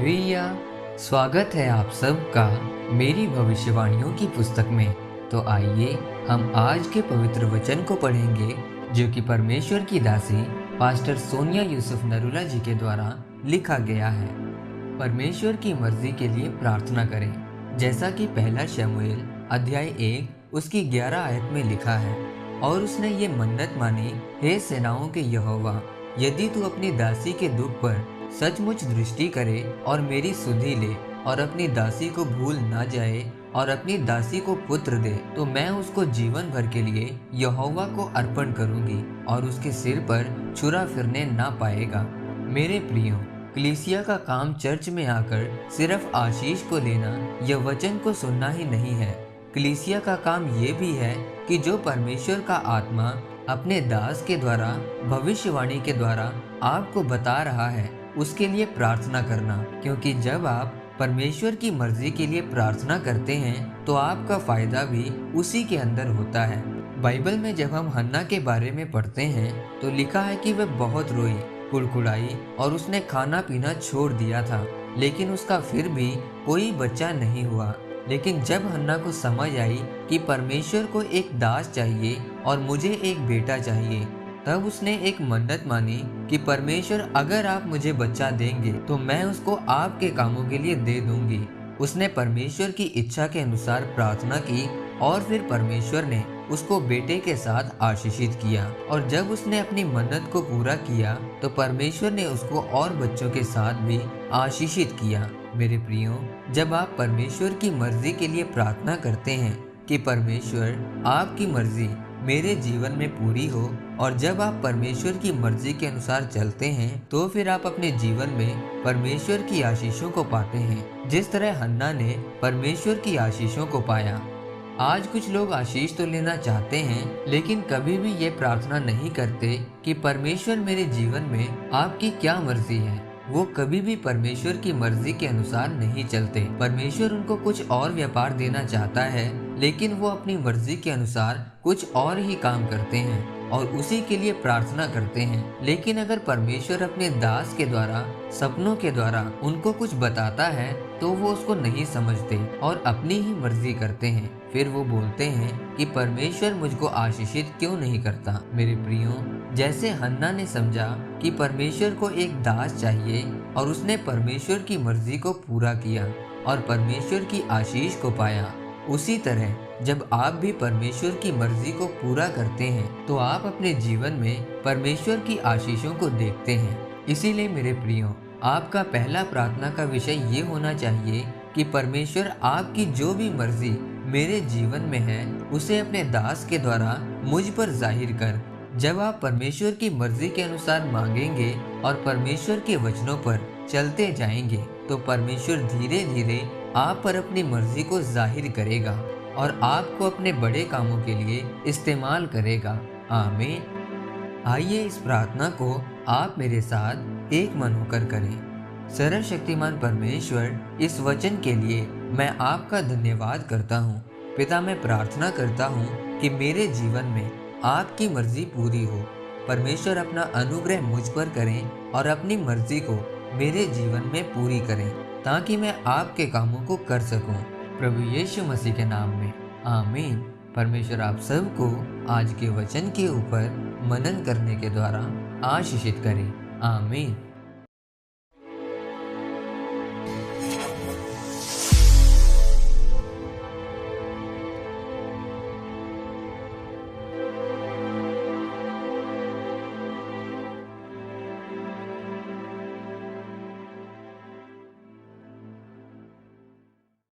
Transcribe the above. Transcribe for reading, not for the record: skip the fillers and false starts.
Hallelujah. स्वागत है आप सबका मेरी भविष्यवाणियों की पुस्तक में। तो आइए हम आज के पवित्र वचन को पढ़ेंगे जो कि परमेश्वर की दासी पास्टर सोनिया यूसुफ नरूला जी के द्वारा लिखा गया है। परमेश्वर की मर्जी के लिए प्रार्थना करें, जैसा कि पहला शमूएल अध्याय 1 उसकी 11 आयत में लिखा है। और उसने ये मन्नत मानी, हे सेनाओं के यहोवा, यदि तू अपनी दासी के दुख पर सचमुच दृष्टि करे और मेरी सुधि ले और अपनी दासी को भूल ना जाए और अपनी दासी को पुत्र दे, तो मैं उसको जीवन भर के लिए यहोवा को अर्पण करूंगी और उसके सिर पर छुरा फिरने ना पाएगा। मेरे प्रियो, कलीसिया का काम चर्च में आकर सिर्फ आशीष को लेना या वचन को सुनना ही नहीं है। कलीसिया का काम ये भी है कि जो परमेश्वर का आत्मा अपने दास के द्वारा भविष्यवाणी के द्वारा आपको बता रहा है उसके लिए प्रार्थना करना, क्योंकि जब आप परमेश्वर की मर्जी के लिए प्रार्थना करते हैं तो आपका फायदा भी उसी के अंदर होता है। बाइबल में जब हम हन्ना के बारे में पढ़ते हैं तो लिखा है कि वह बहुत रोई, कुड़कुड़ाई और उसने खाना पीना छोड़ दिया था, लेकिन उसका फिर भी कोई बच्चा नहीं हुआ। लेकिन जब हन्ना को समझ आई कि परमेश्वर को एक दास चाहिए और मुझे एक बेटा चाहिए, तब उसने एक मन्नत मानी कि परमेश्वर, अगर आप मुझे बच्चा देंगे तो मैं उसको आपके कामों के लिए दे दूंगी। उसने परमेश्वर की इच्छा के अनुसार प्रार्थना की और फिर परमेश्वर ने उसको बेटे के साथ आशीषित किया। और जब उसने अपनी मन्नत को पूरा किया तो परमेश्वर ने उसको और बच्चों के साथ भी आशीषित किया। मेरे प्रियो, जब आप परमेश्वर की मर्जी के लिए प्रार्थना करते हैं कि परमेश्वर आपकी मर्जी मेरे जीवन में पूरी हो, और जब आप परमेश्वर की मर्जी के अनुसार चलते हैं तो फिर आप अपने जीवन में परमेश्वर की आशीषों को पाते हैं, जिस तरह हन्ना ने परमेश्वर की आशीषों को पाया। आज कुछ लोग आशीष तो लेना चाहते हैं, लेकिन कभी भी ये प्रार्थना नहीं करते कि परमेश्वर मेरे जीवन में आपकी क्या मर्जी है। वो कभी भी परमेश्वर की मर्जी के अनुसार नहीं चलते। परमेश्वर उनको कुछ और व्यापार देना चाहता है, लेकिन वो अपनी मर्जी के अनुसार कुछ और ही काम करते हैं और उसी के लिए प्रार्थना करते हैं। लेकिन अगर परमेश्वर अपने दास के द्वारा, सपनों के द्वारा उनको कुछ बताता है तो वो उसको नहीं समझते और अपनी ही मर्जी करते हैं। फिर वो बोलते हैं कि परमेश्वर मुझको आशीषित क्यों नहीं करता। मेरे प्रियो, जैसे हन्ना ने समझा कि परमेश्वर को एक दास चाहिए और उसने परमेश्वर की मर्जी को पूरा किया और परमेश्वर की आशीष को पाया, उसी तरह जब आप भी परमेश्वर की मर्जी को पूरा करते हैं तो आप अपने जीवन में परमेश्वर की आशीषों को देखते हैं। इसीलिए मेरे प्रियो, आपका पहला प्रार्थना का विषय ये होना चाहिए कि परमेश्वर आपकी जो भी मर्जी मेरे जीवन में है उसे अपने दास के द्वारा मुझ पर जाहिर कर। जब आप परमेश्वर की मर्जी के अनुसार मांगेंगे और परमेश्वर के वचनों पर चलते जाएंगे तो परमेश्वर धीरे धीरे आप पर अपनी मर्जी को जाहिर करेगा और आपको अपने बड़े कामों के लिए इस्तेमाल करेगा। आमीन। आइए इस प्रार्थना को आप मेरे साथ एक मन होकर करें। सर्वशक्तिमान परमेश्वर, इस वचन के लिए मैं आपका धन्यवाद करता हूँ। पिता, मैं प्रार्थना करता हूँ कि मेरे जीवन में आपकी मर्जी पूरी हो। परमेश्वर अपना अनुग्रह मुझ पर करें और अपनी मर्जी को मेरे जीवन में पूरी करें, ताकि मैं आपके कामों को कर सकूं। प्रभु यीशु मसीह के नाम में आमीन। परमेश्वर आप सबको आज के वचन के ऊपर मनन करने के द्वारा आशीषित करें। आमीन।